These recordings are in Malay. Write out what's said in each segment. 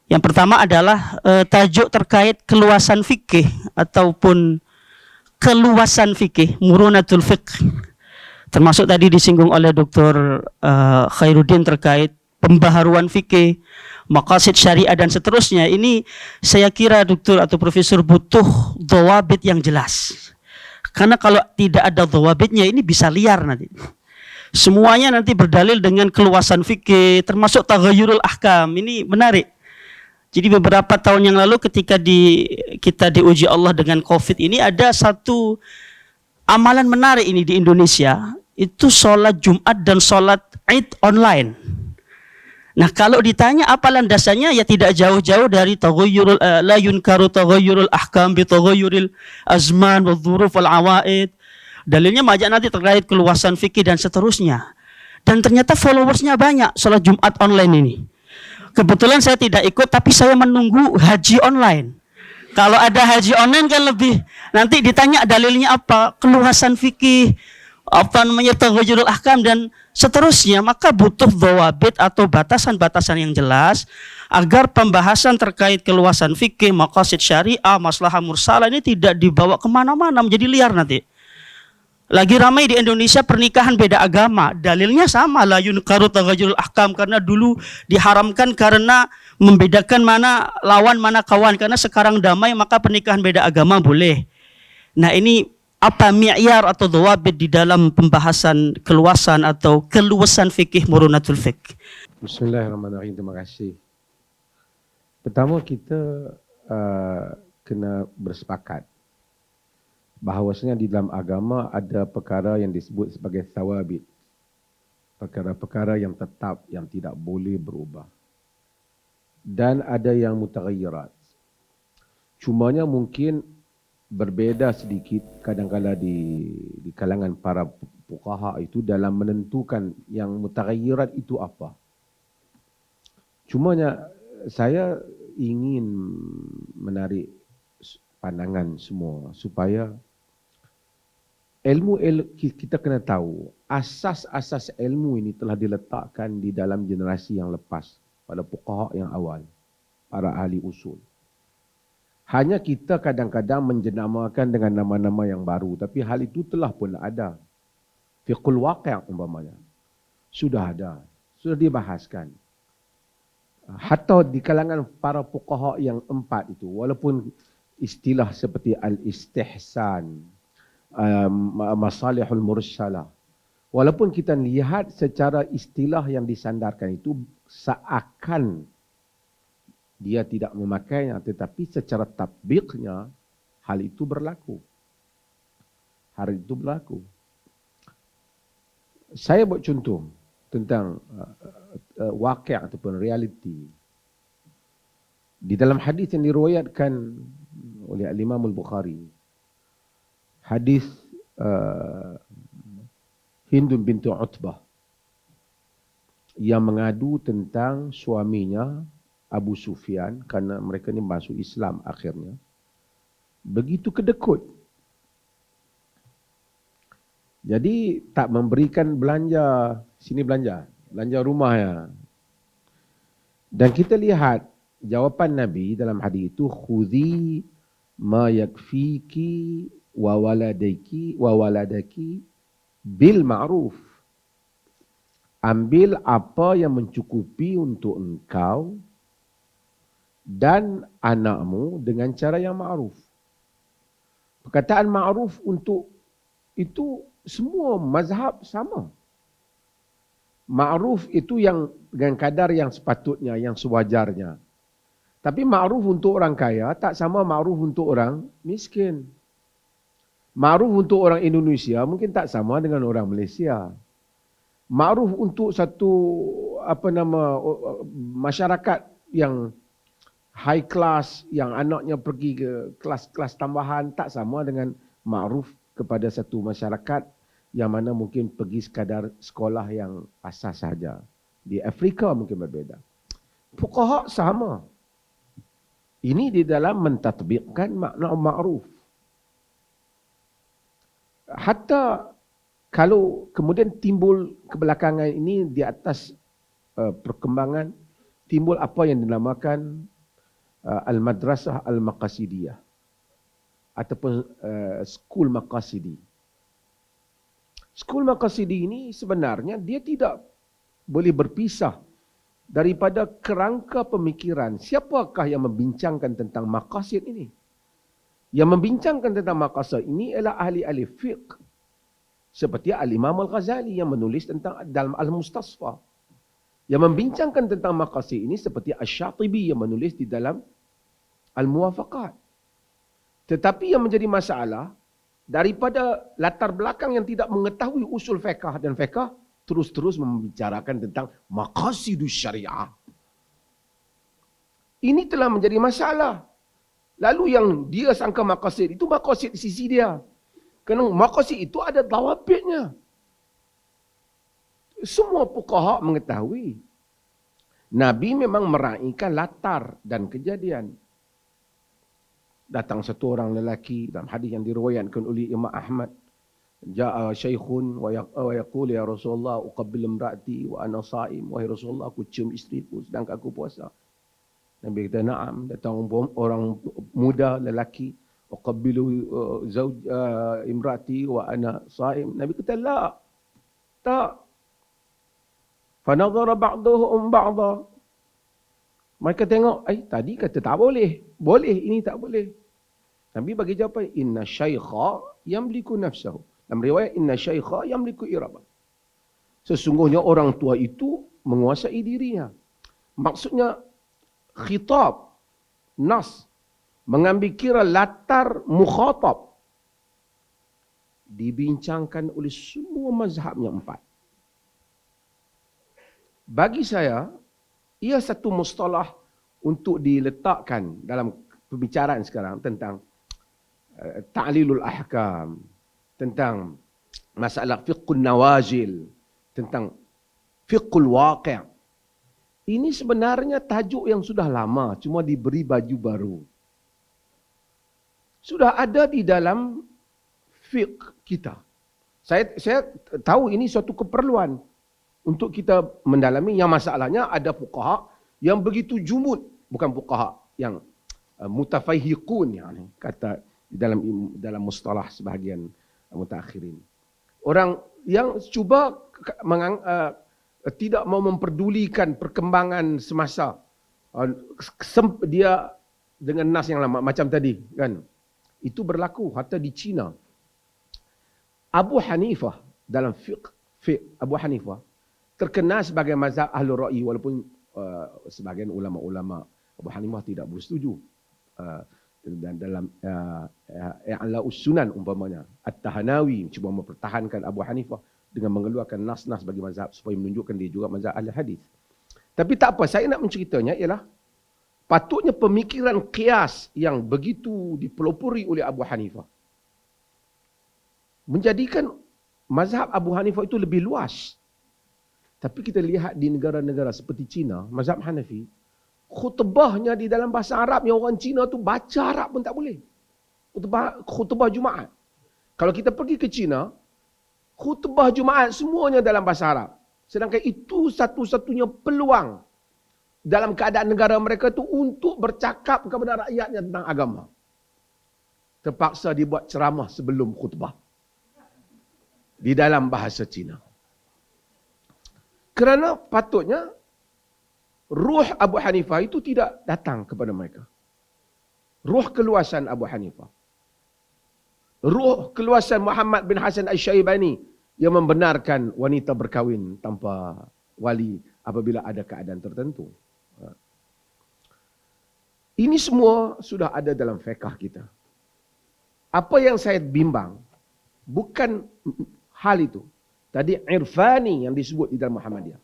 Yang pertama adalah tajuk terkait keluasan fikih ataupun keluasan fikih, murunatul fiqh. Termasuk tadi disinggung oleh Dr. Khairuddin terkait pembaharuan fikih, maqasid syariah dan seterusnya. Ini saya kira doktor atau profesor butuh dhawabit yang jelas. Karena kalau tidak ada dhawabitnya ini bisa liar nanti. Semuanya nanti berdalil dengan keluasan fikih, termasuk taghayyurul ahkam. Ini menarik. Jadi beberapa tahun yang lalu ketika kita diuji Allah dengan COVID ini, ada satu amalan menarik ini di Indonesia, itu sholat Jumat dan sholat Id online. Nah, kalau ditanya apa landasannya, ya tidak jauh-jauh dari taghayyurul la yunkaru taghayyurul ahkam bi taghayyuril azman wal dzuruf wal awaid. Dalilnya banyak nanti terkait keluasan fikih dan seterusnya. Dan ternyata followersnya banyak sholat Jumat online ini. Kebetulan saya tidak ikut, tapi saya menunggu haji online. Kalau ada haji online kan lebih, nanti ditanya dalilnya apa, keluasan fikih, apa namanya taghayyurul ahkam dan seterusnya. Maka butuh dhawabit atau batasan-batasan yang jelas agar pembahasan terkait keluasan fikih, maqasid syariah, maslahah mursalah ini tidak dibawa kemana-mana menjadi liar nanti. Lagi ramai di Indonesia pernikahan beda agama, dalilnya sama, la yunkaru taghayyurul ahkam, karena dulu diharamkan karena membedakan mana lawan mana kawan, karena sekarang damai maka pernikahan beda agama boleh. Nah, ini apa mi'yar atau dhawabit di dalam pembahasan keluasan atau keluasan fikih murunatul fiqh? Bismillahirrahmanirrahim. Terima kasih. Pertama, kita kena bersepakat bahawasanya di dalam agama ada perkara yang disebut sebagai thawabit. Perkara-perkara yang tetap, yang tidak boleh berubah. Dan ada yang mutaghayyirat. Cumanya mungkin berbeza sedikit kadang-kala di kalangan para fuqaha itu dalam menentukan yang mutaghayyirat itu apa. Cumanya saya ingin menarik pandangan semua supaya kita kena tahu asas-asas ilmu ini telah diletakkan di dalam generasi yang lepas pada fuqaha yang awal, para ahli usul. Hanya kita kadang-kadang menjenamakan dengan nama-nama yang baru, tapi hal itu telah pun ada. Fiqhul waqi' umpamanya sudah ada, sudah dibahaskan. Hatta di kalangan para fuqaha yang empat itu, walaupun istilah seperti al-istihsan, masalihul mursalah, walaupun kita lihat secara istilah yang disandarkan itu seakan dia tidak memakainya, tetapi secara tatbiqnya hal itu berlaku. Hal itu berlaku. Saya buat contoh tentang waqi' ataupun realiti. Di dalam hadis yang diriwayatkan oleh Imam Al-Bukhari, hadis Hindun bintu Utbah yang mengadu tentang suaminya Abu Sufyan kerana mereka ni masuk Islam akhirnya. Begitu kedekut. Jadi tak memberikan belanja, sini belanja rumah ya. Dan kita lihat jawapan Nabi dalam hadis itu, khudhi ma yakfiki wa waladaki bil ma'ruf. Ambil apa yang mencukupi untuk engkau dan anakmu dengan cara yang ma'ruf. Perkataan ma'ruf untuk itu semua mazhab sama. Ma'ruf itu yang dengan kadar yang sepatutnya, yang sewajarnya. Tapi ma'ruf untuk orang kaya tak sama ma'ruf untuk orang miskin. Ma'ruf untuk orang Indonesia mungkin tak sama dengan orang Malaysia. Ma'ruf untuk satu masyarakat yang high class, yang anaknya pergi ke kelas-kelas tambahan, tak sama dengan ma'ruf kepada satu masyarakat yang mana mungkin pergi sekadar sekolah yang asas saja. Di Afrika mungkin berbeza. Fuqaha sama. Ini di dalam mentatbiqkan makna ma'ruf. Hatta kalau kemudian timbul kebelakangan ini di atas perkembangan, timbul apa yang dinamakan Al-Madrasah Al-Maqasidiyah ataupun School Maqasidi. School Maqasidi ini sebenarnya dia tidak boleh berpisah daripada kerangka pemikiran. Siapakah yang membincangkan tentang maqasid ini? Yang membincangkan tentang maqasid ini ialah ahli-ahli fiqh. Seperti Al-Imam Al-Ghazali yang menulis tentang dalam Al-Mustasfa. Yang membincangkan tentang maqasid ini seperti Asy-Syatibi yang menulis di dalam Al-Muwafaqat. Tetapi yang menjadi masalah, daripada latar belakang yang tidak mengetahui usul fiqh dan fiqh, terus-terus membicarakan tentang maqasidus syariah. Ini telah menjadi masalah. Lalu yang dia sangka maqasid itu maqasid di sisi dia. Kerana maqasid itu ada dawabitnya. Semua fuqaha mengetahui Nabi memang meraihkan latar dan kejadian. Datang satu orang lelaki dalam hadis yang diriwayatkan oleh Imam Ahmad. Ja'a syaikhun wa yaqul ya Rasulullah uqabbil imraati wa ana shaim. Wahai Rasulullah, aku cium isteriku sedangkan aku puasa. Nabi kata na'am. Datang orang muda lelaki, uqabbilu zauj imraati wa ana shaim. Nabi kata la. Tak. Fa nadhara ba'dhum ba'dha. Mereka tengok, tadi kata tak boleh. Boleh, ini tak boleh. Nabi bagi jawapan, inna syaikha yamliku nafsahu. Dalam riwayat, inna syaikha yamliku irabah. Sesungguhnya orang tua itu menguasai dirinya. Maksudnya, khitab, nas, mengambil kira latar mukhatab. Dibincangkan oleh semua mazhabnya 4. Bagi saya, ia satu mustalah untuk diletakkan dalam pembicaraan sekarang tentang ta'lilul ahkam, tentang masalah fiqhun nawazil, tentang fiqhul waqi'. Ini sebenarnya tajuk yang sudah lama, cuma diberi baju baru. Sudah ada di dalam fiqh kita. Saya tahu ini suatu keperluan untuk kita mendalami. Yang masalahnya ada fuqaha yang begitu jumud, bukan fuqaha yang mutafaihiqun, yani kata dalam mustalah sebahagian mutaakhirin. Orang yang cuba tidak mau memperdulikan perkembangan semasa. Dia dengan nas yang lama macam tadi kan. Itu berlaku hatta di Cina. Abu Hanifah dalam fiqh Abu Hanifah terkenal sebagai mazhab Ahlul Ra'i, walaupun sebagian ulama-ulama Abu Hanifah tidak bersetuju. Dan dalam I'la'us Sunan umpamanya, At-Tahanawi cuba mempertahankan Abu Hanifah dengan mengeluarkan nas-nas bagi mazhab supaya menunjukkan dia juga mazhab ahli hadis. Tapi tak apa, saya nak menceritanya ialah patutnya pemikiran qiyas yang begitu dipelopori oleh Abu Hanifah menjadikan mazhab Abu Hanifah itu lebih luas. Tapi kita lihat di negara-negara seperti Cina, mazhab Hanafi, khutbahnya di dalam bahasa Arab yang orang Cina tu baca Arab pun tak boleh. Khutbah Jumaat. Kalau kita pergi ke Cina, khutbah Jumaat semuanya dalam bahasa Arab. Sedangkan itu satu-satunya peluang dalam keadaan negara mereka tu untuk bercakap kepada rakyatnya tentang agama. Terpaksa dibuat ceramah sebelum khutbah di dalam bahasa Cina. Kerana patutnya ruh Abu Hanifah itu tidak datang kepada mereka. Ruh keluasan Abu Hanifah. Ruh keluasan Muhammad bin Hasan Asy-Syaibani yang membenarkan wanita berkahwin tanpa wali apabila ada keadaan tertentu. Ini semua sudah ada dalam fiqh kita. Apa yang saya bimbang bukan hal itu. Tadi irfani yang disebut di dalam Muhammadiyah.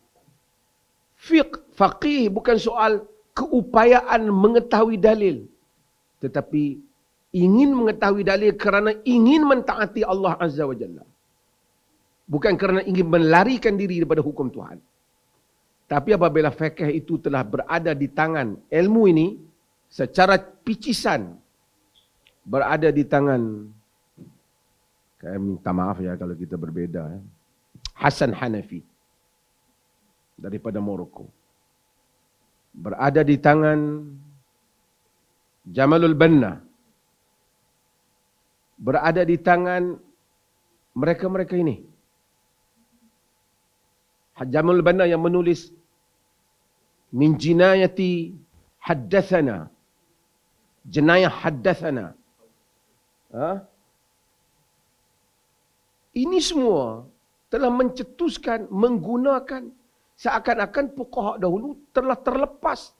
Faqih bukan soal keupayaan mengetahui dalil. Tetapi ingin mengetahui dalil kerana ingin mentaati Allah Azza wa Jalla. Bukan kerana ingin melarikan diri daripada hukum Tuhan. Tapi apabila fiqh itu telah berada di tangan ilmu ini, secara picisan berada di tangan, saya minta maaf ya kalau kita berbeza, Hasan Hanafi daripada Morocco. Berada di tangan Jamalul Banna berada di tangan mereka-mereka ini. Jamalul Banna yang menulis min jinayati haddathana, jenayah haddathana. Ini semua telah mencetuskan, menggunakan seakan-akan fuqaha dahulu telah terlepas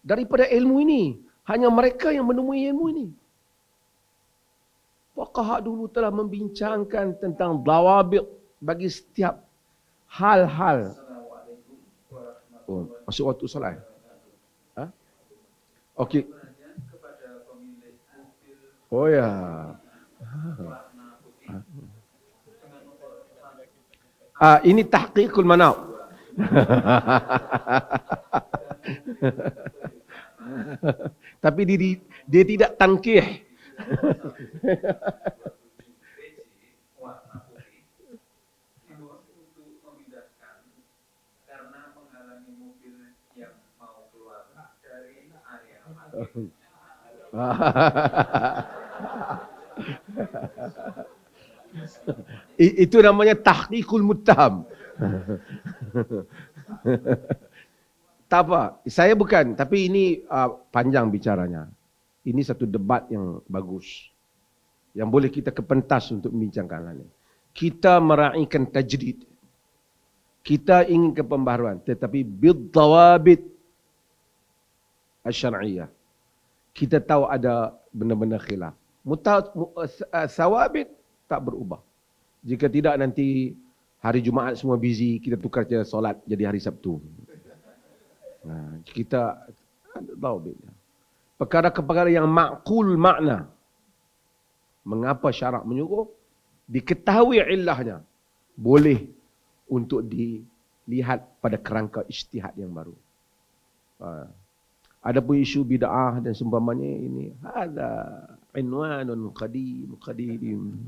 daripada ilmu ini. Hanya mereka yang menemui ilmu ini. Fuqaha dulu telah membincangkan tentang dawabit bagi setiap hal-hal. Oh, masuk waktu solat. Okey. Oh ya. Ini tahqiqul manaf. Tapi dia tidak tangkih. Itu namanya tahqiqul muttaham. Tak apa, saya bukan, tapi ini panjang bicaranya. Ini satu debat yang bagus. Yang boleh kita kepentas untuk membincangkan hal ini. Kita meraihkan tajdid. Kita ingin kepembaharuan, tetapi bid-dawabit asy-syar'iyyah. Kita tahu ada benda-benda khilaf. Sawabit tak berubah. Jika tidak nanti hari Jumaat semua busy, kita tukar je solat jadi hari Sabtu. Kita tahu perkara-perkara yang makul makna. Mengapa syarak menyuruh? Diketahui illahnya. Boleh untuk dilihat pada kerangka ijtihad yang baru. Adapun isu bid'ah dan seumpamanya ini hadza inwanun qadim.